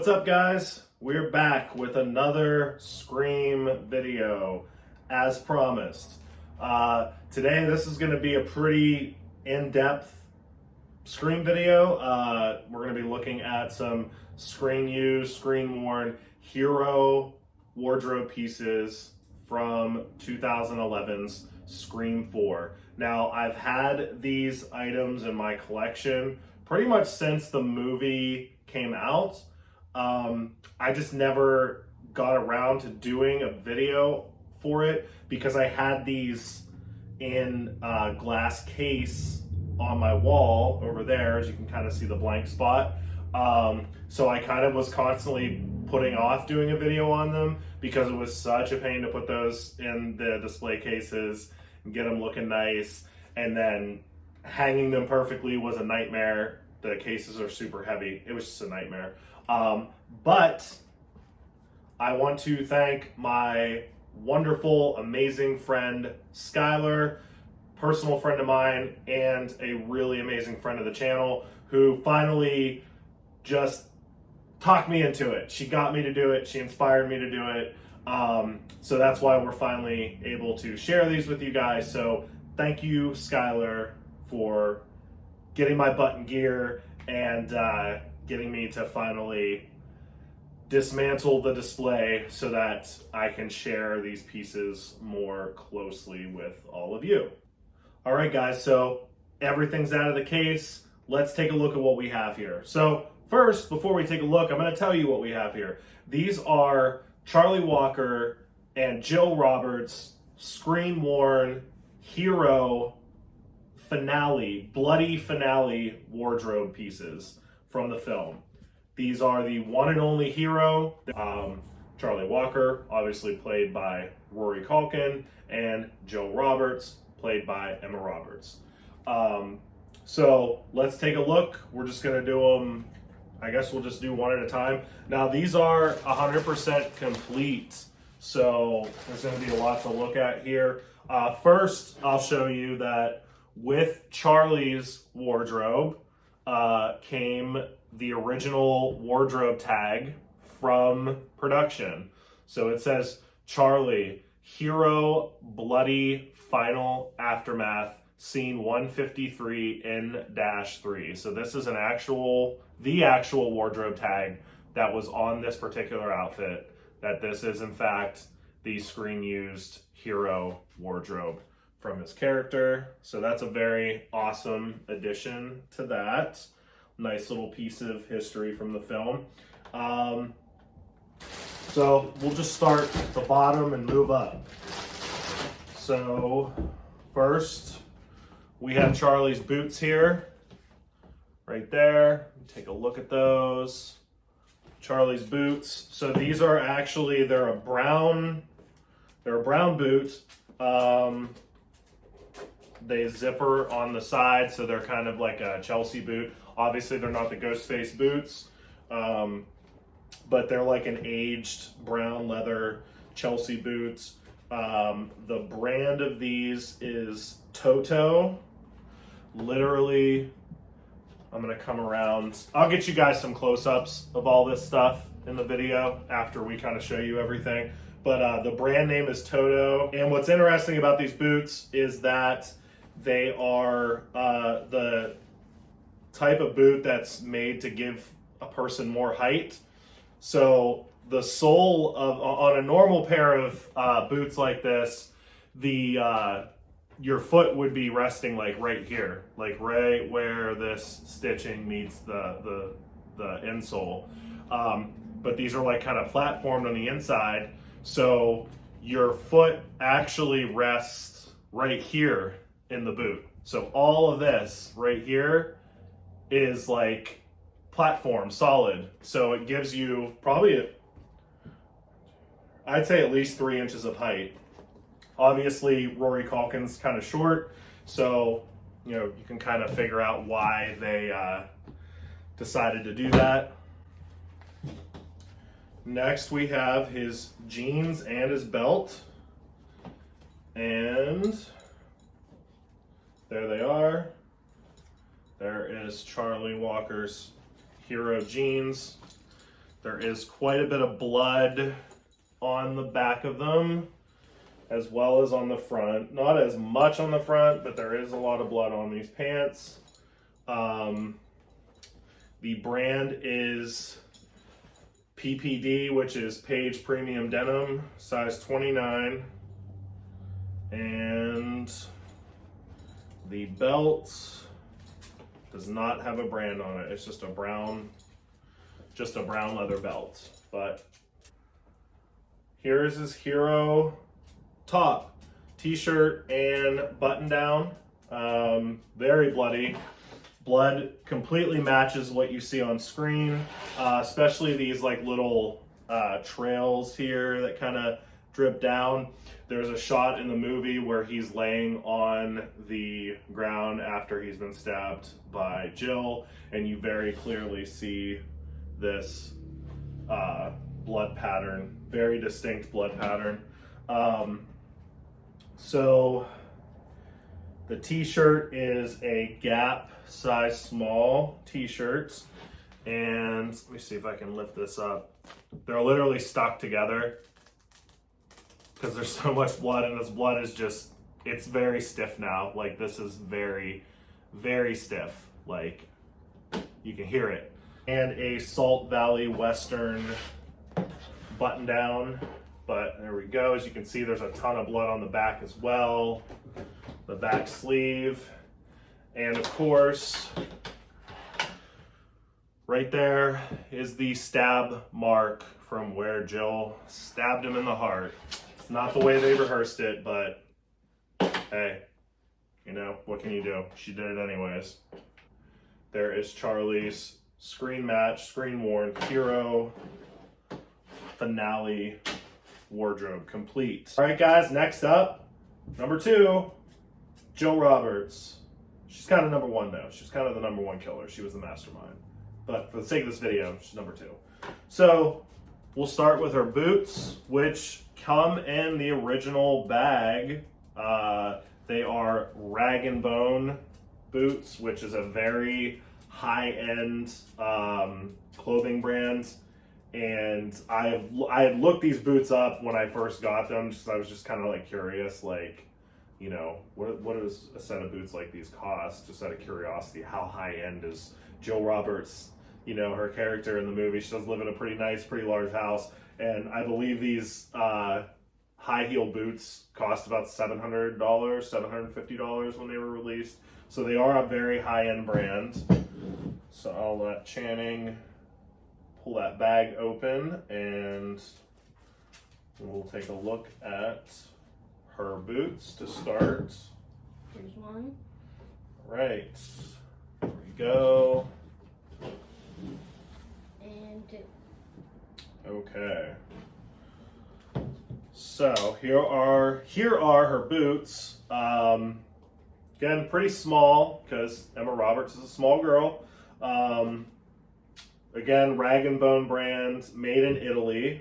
What's up, guys? We're back with another Scream video as promised. Today this is going to be a pretty in-depth Scream video. We're going to be looking at some Screen used, Screen worn hero wardrobe pieces from 2011's Scream 4. Now, I've had these items in my collection pretty much since the movie came out. I just never got around to doing a video for it because I had these in a glass case on my wall over there, as you can kind of see the blank spot. So I kind of was constantly putting off doing a video on them because it was such a pain to put those in the display cases and get them looking nice, and then hanging them perfectly was a nightmare. The cases are super heavy. It was just a nightmare. But I want to thank my wonderful, amazing friend, Skylar, personal friend of mine, and a really amazing friend of the channel, who finally just talked me into it. She got me to do it. She inspired me to do it. So that's why we're finally able to share these with you guys. So thank you, Skylar, for getting my butt in gear and getting me to finally dismantle the display so that I can share these pieces more closely with all of you. All right, guys, so everything's out of the case. Let's take a look at what we have here. So first, before we take a look, I'm going to tell you what we have here. These are Charlie Walker and Jill Roberts Screen worn hero finale, bloody finale wardrobe pieces from the film. These are the one and only hero, Charlie Walker, obviously played by Rory Culkin, and Jill Roberts, played by Emma Roberts. So let's take a look. We're just gonna do them, I guess we'll just do one at a time. Now these are 100% complete, so there's gonna be a lot to look at here. First, I'll show you that with Charlie's wardrobe came the original wardrobe tag from production. So it says Charlie, Hero Bloody Final Aftermath, Scene 153 N-3. So this is the actual wardrobe tag that was on this particular outfit, that this is in fact the Screen used hero wardrobe from his character. So that's a very awesome addition to that. Nice little piece of history from the film. So we'll just start at the bottom and move up. So first, we have Charlie's boots here, right there. Take a look at those. Charlie's boots. So these are actually, they're a brown boot. They zipper on the side, so they're kind of like a Chelsea boot. Obviously, they're not the Ghostface boots, but they're like an aged brown leather Chelsea boots. The brand of these is Toto. Literally, I'm gonna come around. I'll get you guys some close-ups of all this stuff in the video after we kind of show you everything. But the brand name is Toto. And what's interesting about these boots is that they are the type of boot that's made to give a person more height. So the sole on a normal pair of boots like this, your foot would be resting like right here, like right where this stitching meets the insole. But these are like kind of platformed on the inside, so your foot actually rests right here in the boot. So all of this right here is like platform, solid. So it gives you probably, I'd say at least 3 inches of height. Obviously, Rory Culkin's kind of short, so you can kind of figure out why they decided to do that. Next, we have his jeans and his belt, and there they are. There is Charlie Walker's hero jeans. There is quite a bit of blood on the back of them, as well as on the front. Not as much on the front, but there is a lot of blood on these pants. The brand is PPD, which is Page Premium Denim, size 29. And the belt does not have a brand on it. It's just a brown leather belt. But here's his hero top, t-shirt and button down. Very bloody. Blood completely matches what you see on screen, especially these like little trails here that kind of drip down. There's a shot in the movie where he's laying on the ground after he's been stabbed by Jill, and you very clearly see this blood pattern, very distinct blood pattern. So the t-shirt is a Gap size small t-shirt, and let me see if I can lift this up. They're literally stuck together because there's so much blood, and this blood is just, it's very stiff now. Like, this is very, very stiff. Like, you can hear it. And a Salt Valley Western button down, but there we go. As you can see, there's a ton of blood on the back as well. The back sleeve, and of course, right there is the stab mark from where Jill stabbed him in the heart. It's not the way they rehearsed it, but hey, you know, what can you do? She did it anyways. There is Charlie's screen worn hero finale wardrobe complete. All right, guys, next up, number 2, Jill Roberts. She's kind of number 1 though. She's kind of the number 1 killer. She was the mastermind. But for the sake of this video, she's number 2. So we'll start with her boots, which come in the original bag. They are Rag & Bone boots, which is a very high-end clothing brand. And I had looked these boots up when I first got them, because I was just kind of like curious, like, you know, what does a set of boots like these cost? Just out of curiosity, how high end is Jill Roberts? You know, her character in the movie, she does live in a pretty nice, pretty large house, and I believe these high heel boots cost about $700, $750 when they were released. So they are a very high end brand. So I'll let Channing pull that bag open, and we'll take a look at her boots to start. Here's one. Right. There we go. And 2. Okay. So here are her boots. Again, pretty small because Emma Roberts is a small girl. Again, Rag & Bone brand, made in Italy.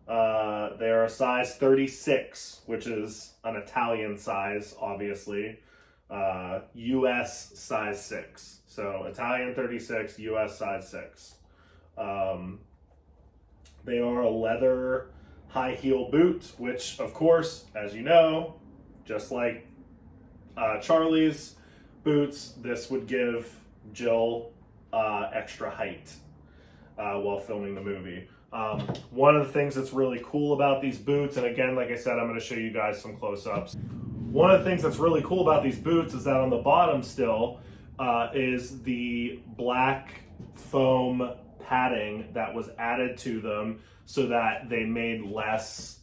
They are a size 36, which is an Italian size, obviously. US size 6. So Italian 36, US size 6. They are a leather high heel boot, which of course, as you know, just like Charlie's boots, this would give Jill extra height while filming the movie. One of the things that's really cool about these boots, and again, like I said, I'm going to show you guys some close-ups. One of the things that's really cool about these boots is that on the bottom still is the black foam padding that was added to them so that they made less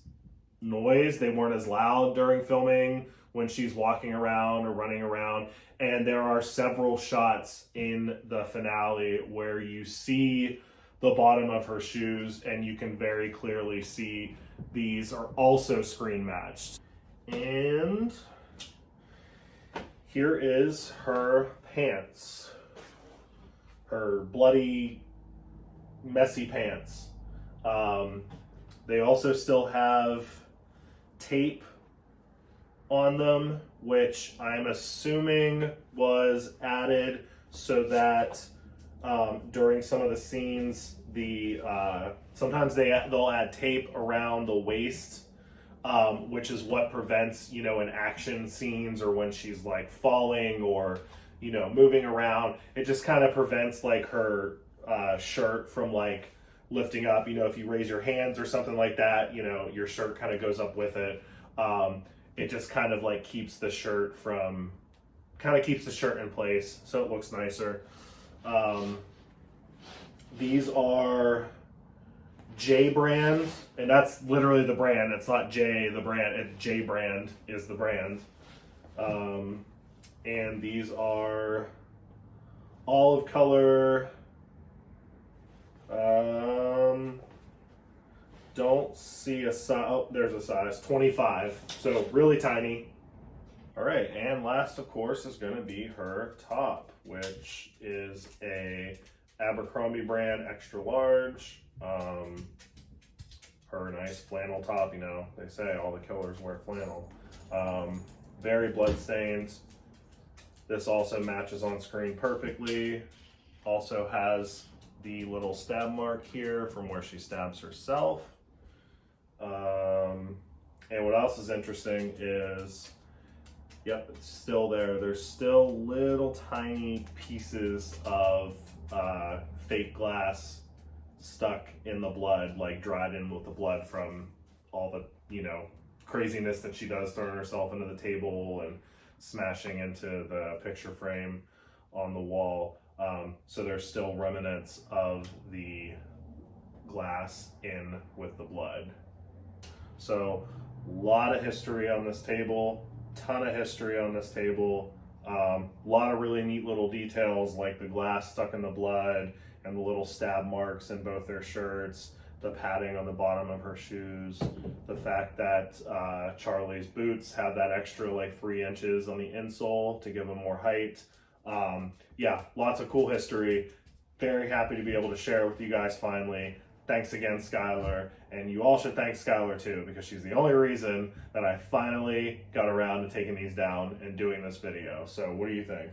noise. They weren't as loud during filming when she's walking around or running around. And there are several shots in the finale where you see the bottom of her shoes, and you can very clearly see these are also screen matched. And here is her pants. Her bloody, messy pants. They also still have tape on them, which I'm assuming was added so that during some of the scenes sometimes they'll add tape around the waist, which is what prevents, in action scenes or when she's like falling or, moving around. It just kind of prevents like her shirt from like lifting up. If you raise your hands or something like that, your shirt kind of goes up with it. It just kind of like keeps the shirt in place so it looks nicer. These are J brand, and that's literally the brand. It's not J the brand. J brand is the brand. And these are olive color. Don't see a size. Oh, there's a size 25. So really tiny. All right, and last, of course, is going to be her top, which is a Abercrombie brand extra large. Her nice flannel top. They say all the killers wear flannel. Very bloodstained. This also matches on screen perfectly. Also has the little stab mark here from where she stabs herself. And what else is interesting is, yep, it's still there. There's still little tiny pieces of fake glass stuck in the blood, like dried in with the blood from all the, craziness that she does, throwing herself into the table and smashing into the picture frame on the wall. So there's still remnants of the glass in with the blood. So a lot of history on this table, ton of history on this table. A lot of really neat little details like the glass stuck in the blood and the little stab marks in both their shirts, the padding on the bottom of her shoes, the fact that Charlie's boots have that extra like 3 inches on the insole to give them more height. Yeah, lots of cool history. Very happy to be able to share with you guys finally. Thanks again, Skylar. And you all should thank Skylar too, because she's the only reason that I finally got around to taking these down and doing this video. So what do you think?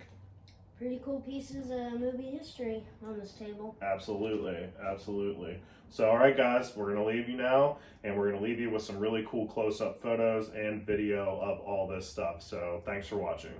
Pretty cool pieces of movie history on this table. Absolutely, absolutely. So all right guys, we're gonna leave you now, and we're gonna leave you with some really cool close-up photos and video of all this stuff. So thanks for watching.